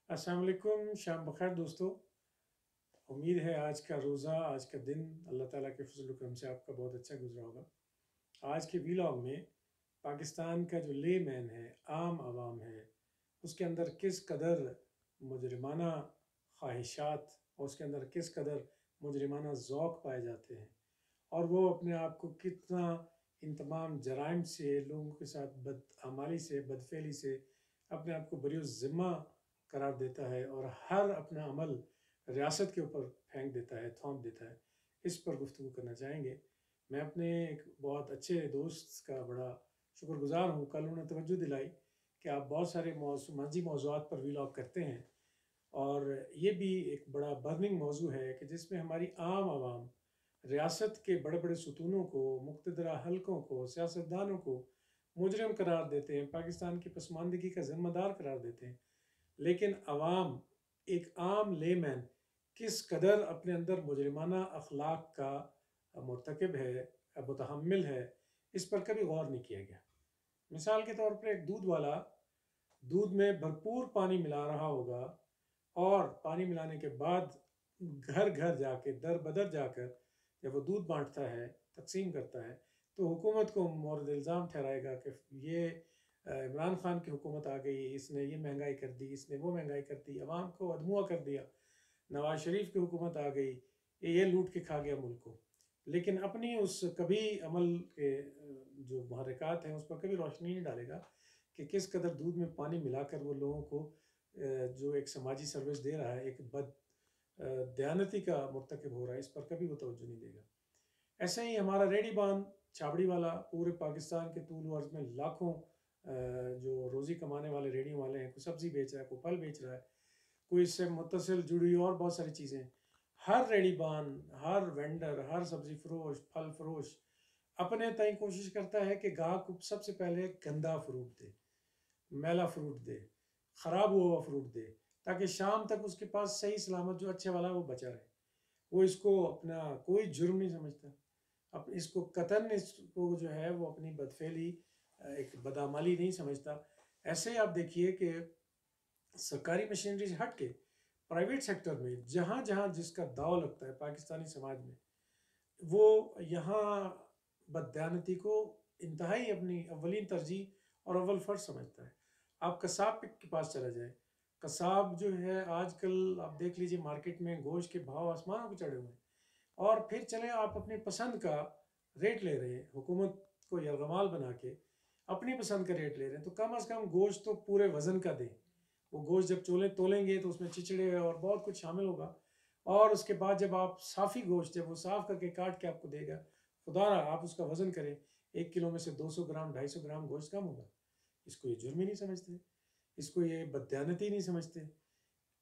السلام علیکم، شام بخیر دوستو۔ امید ہے آج کا روزہ، آج کا دن اللہ تعالیٰ کے فضل و کرم سے آپ کا بہت اچھا گزرا ہوگا۔ آج کے ویلاگ میں پاکستان کا جو لے مین ہے، عام عوام ہے، اس کے اندر کس قدر مجرمانہ خواہشات اور اس کے اندر کس قدر مجرمانہ ذوق پائے جاتے ہیں، اور وہ اپنے آپ کو کتنا ان تمام جرائم سے، لوگوں کے ساتھ بدعمالی سے، بدفعلی سے اپنے آپ کو بری الذمہ قرار دیتا ہے، اور ہر اپنا عمل ریاست کے اوپر پھینک دیتا ہے، تھوپ دیتا ہے۔ اس پر گفتگو کرنا چاہیں گے۔ میں اپنے ایک بہت اچھے دوست کا بڑا شکر گزار ہوں، کل انہوں نے توجہ دلائی کہ آپ بہت سارے سماجی موضوعات پر ویلاگ کرتے ہیں، اور یہ بھی ایک بڑا برننگ موضوع ہے کہ جس میں ہماری عام عوام ریاست کے بڑے بڑے ستونوں کو، مقتدرہ حلقوں کو، سیاستدانوں کو مجرم قرار دیتے ہیں، پاکستان کی پسماندگی کا ذمہ دار قرار دیتے ہیں، لیکن عوام، ایک عام لے مین کس قدر اپنے اندر مجرمانہ اخلاق کا مرتکب ہے، متحمل ہے، اس پر کبھی غور نہیں کیا گیا۔ مثال کے طور پر ایک دودھ والا دودھ میں بھرپور پانی ملا رہا ہوگا، اور پانی ملانے کے بعد گھر گھر جا کے، در بدر جا کر جب وہ دودھ بانٹتا ہے، تقسیم کرتا ہے، تو حکومت کو مورد الزام ٹھہرائے گا کہ یہ عمران خان کی حکومت آ گئی، اس نے یہ مہنگائی کر دی، اس نے وہ مہنگائی کر دی، عوام کو ادموا کر دیا، نواز شریف کی حکومت آ گئی، یہ لوٹ کے کھا گیا ملک کو۔ لیکن اپنی اس کبھی عمل کے جو محرکات ہیں اس پر کبھی روشنی نہیں ڈالے گا کہ کس قدر دودھ میں پانی ملا کر وہ لوگوں کو جو ایک سماجی سروس دے رہا ہے، ایک بد دیانتی کا مرتکب ہو رہا ہے، اس پر کبھی وہ توجہ نہیں دے گا۔ ایسے ہی ہمارا ریڈی بان چھابڑی والا پورے پاکستان کے طول و عرض میں لاکھوں جو روزی کمانے والے ریڑھیوں والے ہیں، کوئی سبزی بیچ رہا ہے، کوئی پھل بیچ رہا ہے، کوئی اس سے متصل جڑی اور بہت ساری چیزیں ہیں۔ ہر ریڑی بان، ہر وینڈر، ہر سبزی فروش، پھل فروش اپنے تئیں کوشش کرتا ہے کہ گاہک کو سب سے پہلے گندا فروٹ دے، میلا فروٹ دے، خراب ہوا فروٹ دے، تاکہ شام تک اس کے پاس صحیح سلامت جو اچھے والا وہ بچا رہے۔ وہ اس کو اپنا کوئی جرم نہیں سمجھتا، اس کو قطعاً اس کو جو ہے وہ اپنی بدفعلی، ایک بدعمالی نہیں سمجھتا۔ ایسے ہی آپ دیکھیے کہ سرکاری مشینری سے ہٹ کے پرائیویٹ سیکٹر میں جہاں جہاں جس کا داؤ لگتا ہے پاکستانی سماج میں، وہ یہاں بددیانتی کو انتہائی اپنی اولین ترجیح اور اول فرض سمجھتا ہے۔ آپ قصاب کے پاس چلا جائیں، قصاب جو ہے آج کل آپ دیکھ لیجئے مارکیٹ میں گوشت کے بھاؤ آسمانوں کو چڑھے ہوئے ہیں، اور پھر چلیں آپ اپنی پسند کا ریٹ لے رہے ہیں، حکومت کو یرغمال بنا کے اپنی پسند کا ریٹ لے رہے ہیں، تو کم از کم گوشت تو پورے وزن کا دیں۔ وہ گوشت جب تولیں گے تو اس میں چچڑے اور بہت کچھ شامل ہوگا، اور اس کے بعد جب آپ صافی گوشت جب وہ صاف کر کے کاٹ کے آپ کو دے گا، خدا را آپ اس کا وزن کریں، 1 کلو میں سے 200 گرام 250 گرام گوشت کم ہوگا۔ اس کو یہ جرم ہی نہیں سمجھتے، اس کو یہ بددیانتی نہیں سمجھتے۔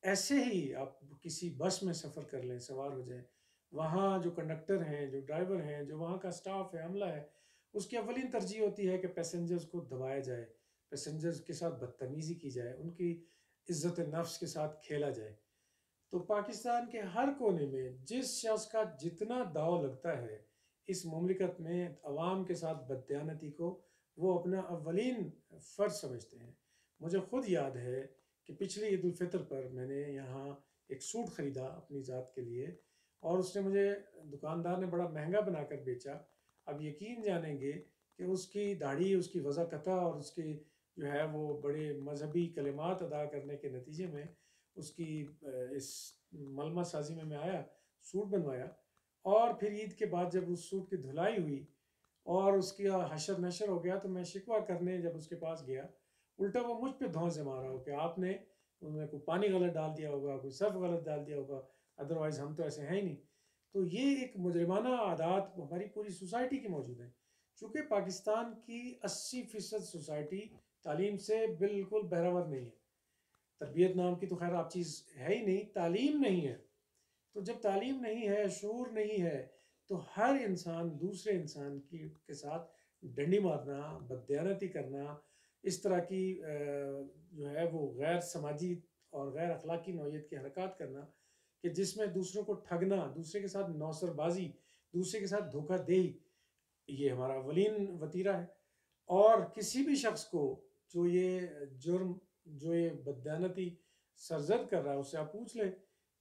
ایسے ہی آپ کسی بس میں سفر کر لیں، سوار ہو جائیں، وہاں جو کنڈکٹر ہیں، جو ڈرائیور ہیں، جو وہاں کا سٹاف ہے، عملہ ہے، اس کی اولین ترجیح ہوتی ہے کہ پیسنجرز کو دبایا جائے، پیسنجرز کے ساتھ بدتمیزی کی جائے، ان کی عزت نفس کے ساتھ کھیلا جائے۔ تو پاکستان کے ہر کونے میں جس شخص کا جتنا داؤ لگتا ہے اس مملکت میں عوام کے ساتھ بددیانتی کو، وہ اپنا اولین فرض سمجھتے ہیں۔ مجھے خود یاد ہے کہ پچھلی عید الفطر پر میں نے یہاں ایک سوٹ خریدا اپنی ذات کے لیے، اور اس نے مجھے، دکاندار نے بڑا مہنگا بنا کر بیچا۔ اب یقین جانیں گے کہ اس کی داڑھی، اس کی وضاقتہ اور اس کی جو ہے وہ بڑے مذہبی کلمات ادا کرنے کے نتیجے میں اس کی اس ملمہ سازی میں آیا، سوٹ بنوایا، اور پھر عید کے بعد جب اس سوٹ کی دھلائی ہوئی اور اس کی حشر نشر ہو گیا، تو میں شکوہ کرنے جب اس کے پاس گیا، الٹا وہ مجھ پہ دھونسے مارا ہو کہ آپ نے ان میں کوئی پانی غلط ڈال دیا ہوگا، کوئی صرف غلط ڈال دیا ہوگا، ادروائز ہم تو ایسے ہیں ہی نہیں۔ تو یہ ایک مجرمانہ عادات ہماری پوری سوسائٹی کی موجود ہیں۔ چونکہ پاکستان کی 80% سوسائٹی تعلیم سے بالکل بہرور نہیں ہے، تربیت نام کی تو خیر آپ چیز ہے ہی نہیں، تعلیم نہیں ہے۔ تو جب تعلیم نہیں ہے، شعور نہیں ہے، تو ہر انسان دوسرے انسان کے ساتھ ڈنڈی مارنا، بددیانتی کرنا، اس طرح کی جو ہے وہ غیر سماجی اور غیر اخلاقی نوعیت کی حرکات کرنا، کہ جس میں دوسروں کو ٹھگنا، دوسرے کے ساتھ نوسر بازی، دوسرے کے ساتھ دھوکہ دہی، یہ ہمارا اولین وتیرہ ہے۔ اور کسی بھی شخص کو جو یہ جرم، جو یہ بددیانتی سرزد کر رہا ہے اس سے آپ پوچھ لیں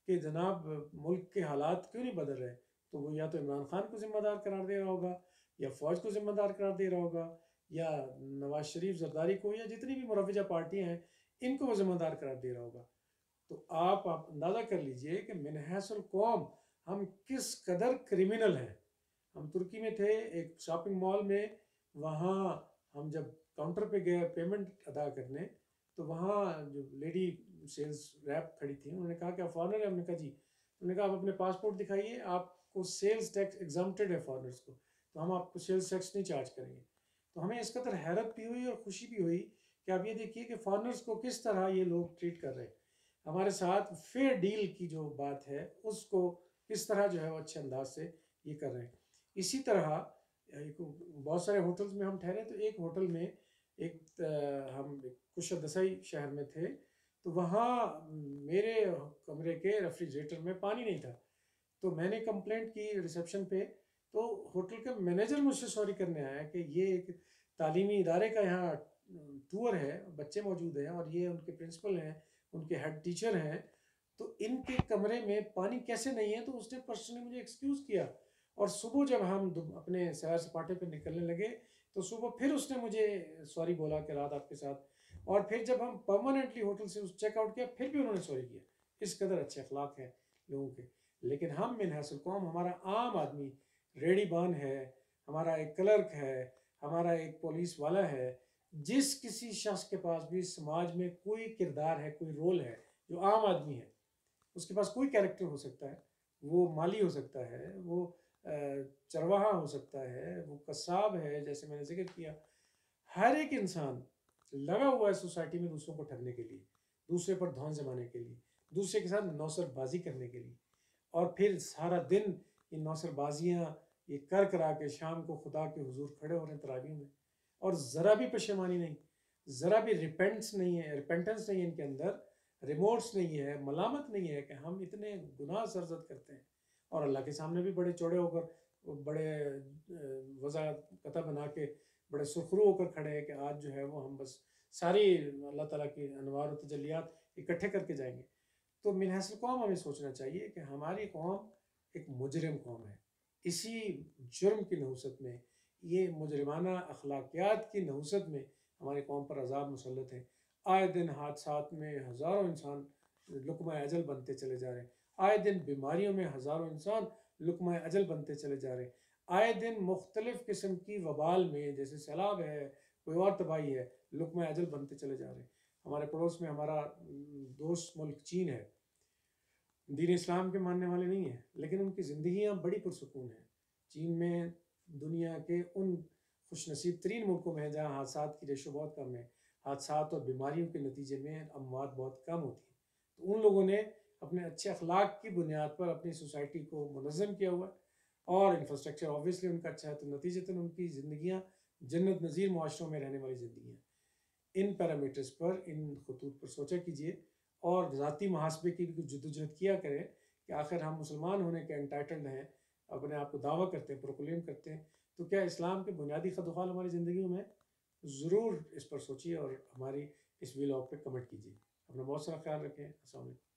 کہ جناب ملک کے حالات کیوں نہیں بدل رہے، تو وہ یا تو عمران خان کو ذمہ دار قرار دے رہا ہوگا، یا فوج کو ذمہ دار قرار دے رہا ہوگا، یا نواز شریف زرداری کو، یا جتنی بھی مروجہ پارٹیاں ہیں ان کو وہ ذمہ دار قرار دے رہا ہوگا۔ تو آپ اندازہ کر لیجئے کہ من حیث القوم ہم کس قدر کرمنل ہیں۔ ہم ترکی میں تھے ایک شاپنگ مال میں، وہاں ہم جب کاؤنٹر پہ گئے پیمنٹ ادا کرنے، تو وہاں جو لیڈی سیلز ریپ کھڑی تھی انہوں نے کہا کہ آپ فارنر ہیں؟ ہم نے کہا جی۔ انہوں نے کہا آپ اپنے پاسپورٹ دکھائیے، آپ کو سیلز ٹیکس ایگزمپٹڈ ہے فارنرز کو، تو ہم آپ کو سیلز ٹیکس نہیں چارج کریں گے۔ تو ہمیں اس قدر حیرت بھی ہوئی اور خوشی بھی ہوئی کہ آپ یہ دیکھیے کہ فارنرز کو کس طرح یہ لوگ ٹریٹ کر رہے ہیں، ہمارے ساتھ فیئر ڈیل کی جو بات ہے اس کو کس طرح جو ہے وہ اچھے انداز سے یہ کر رہے ہیں۔ اسی طرح بہت سارے ہوٹلز میں ہم ٹھہرے، تو ایک ہوٹل میں ہم کشت دسائی شہر میں تھے، تو وہاں میرے کمرے کے ریفریجریٹر میں پانی نہیں تھا، تو میں نے کمپلینٹ کی ریسیپشن پہ، تو ہوٹل کا مینیجر مجھ سے سوری کرنے آیا کہ یہ ایک تعلیمی ادارے کا یہاں ٹور ہے، بچے موجود ہیں اور یہ ان کے پرنسپل ہیں، ان کے ہیڈ ٹیچر ہیں، تو ان کے کمرے میں پانی کیسے نہیں ہے؟ تو اس نے پرسنلی مجھے ایکسکیوز کیا، اور صبح جب ہم اپنے سیر سپاٹے پہ نکلنے لگے تو صبح پھر اس نے مجھے سوری بولا کہ رات آپ کے ساتھ، اور پھر جب ہم پرماننٹلی ہوٹل سے چیک آؤٹ کیا پھر بھی انہوں نے سوری کیا۔ اس قدر اچھے اخلاق ہیں لوگوں کے۔ لیکن ہم من حیث القوم، ہمارا عام آدمی ریڑی بان ہے، ہمارا ایک کلرک ہے، ہمارا ایک پولیس والا ہے، جس کسی شخص کے پاس بھی سماج میں کوئی کردار ہے، کوئی رول ہے، جو عام آدمی ہے، اس کے پاس کوئی کیریکٹر ہو سکتا ہے، وہ مالی ہو سکتا ہے، وہ چرواہا ہو سکتا ہے، وہ قصاب ہے، جیسے میں نے ذکر کیا، ہر ایک انسان لگا ہوا ہے سوسائٹی میں دوسروں کو ٹھگنے کے لیے، دوسرے پر دھون جمانے کے لیے، دوسرے کے ساتھ نوسر بازی کرنے کے لیے، اور پھر سارا دن یہ نوسر بازیاں یہ کر کے شام کو خدا کے حضور کھڑے ہو رہے ہیں تراویح میں، اور ذرا بھی پشیمانی نہیں، ذرا بھی ریپینٹنس نہیں ہے ان کے اندر، ریمورس نہیں ہے، ملامت نہیں ہے کہ ہم اتنے گناہ سرزد کرتے ہیں، اور اللہ کے سامنے بھی بڑے چوڑے ہو کر، بڑے وضع قطع بنا کے، بڑے سرخرو ہو کر کھڑے ہیں کہ آج جو ہے وہ ہم بس ساری اللہ تعالیٰ کی انوار و تجلیات اکٹھے کر کے جائیں گے۔ تو من حیث القوم ہمیں سوچنا چاہیے کہ ہماری قوم ایک مجرم قوم ہے، اسی جرم کی نحوست میں، یہ مجرمانہ اخلاقیات کی نحوست میں ہماری قوم پر عذاب مسلط ہے۔ آئے دن حادثات میں ہزاروں انسان لقمہ اجل بنتے چلے جا رہے ہیں، آئے دن بیماریوں میں ہزاروں انسان لقمہ اجل بنتے چلے جا رہے ہیں، آئے دن مختلف قسم کی وبال میں، جیسے سیلاب ہے، کوئی اور تباہی ہے، لقمہ اجل بنتے چلے جا رہے ہیں۔ ہمارے پڑوس میں ہمارا دوست ملک چین ہے، دین اسلام کے ماننے والے نہیں ہیں، لیکن ان کی زندگیاں بڑی پرسکون ہیں۔ چین میں دنیا کے ان خوش نصیب ترین ملکوں میں ہے جہاں حادثات کی ریشو بہت کم ہے، حادثات اور بیماریوں کے نتیجے میں اموات بہت کم ہوتی ہیں۔ تو ان لوگوں نے اپنے اچھے اخلاق کی بنیاد پر اپنی سوسائٹی کو منظم کیا ہوا ہے، اور انفراسٹرکچر آبویسلی ان کا اچھا ہے، تو نتیجتاً ان کی زندگیاں جنت نظیر معاشروں میں رہنے والی زندگیاں۔ ان پیرامیٹرز پر، ان خطوط پر سوچا کیجئے، اور ذاتی محاسبے کی بھی کچھ جدوجہد کیا کریں کہ آخر ہم مسلمان ہونے کے انٹائٹلڈ ہیں، اپنے آپ کو دعویٰ کرتے ہیں، پروکلیم کرتے ہیں، تو کیا اسلام کے بنیادی خط و خال ہماری زندگیوں میں؟ ضرور اس پر سوچیے اور ہماری اس ویلاگ پہ کمنٹ کیجیے۔ اپنا بہت سارا خیال رکھیں۔ السلام علیکم۔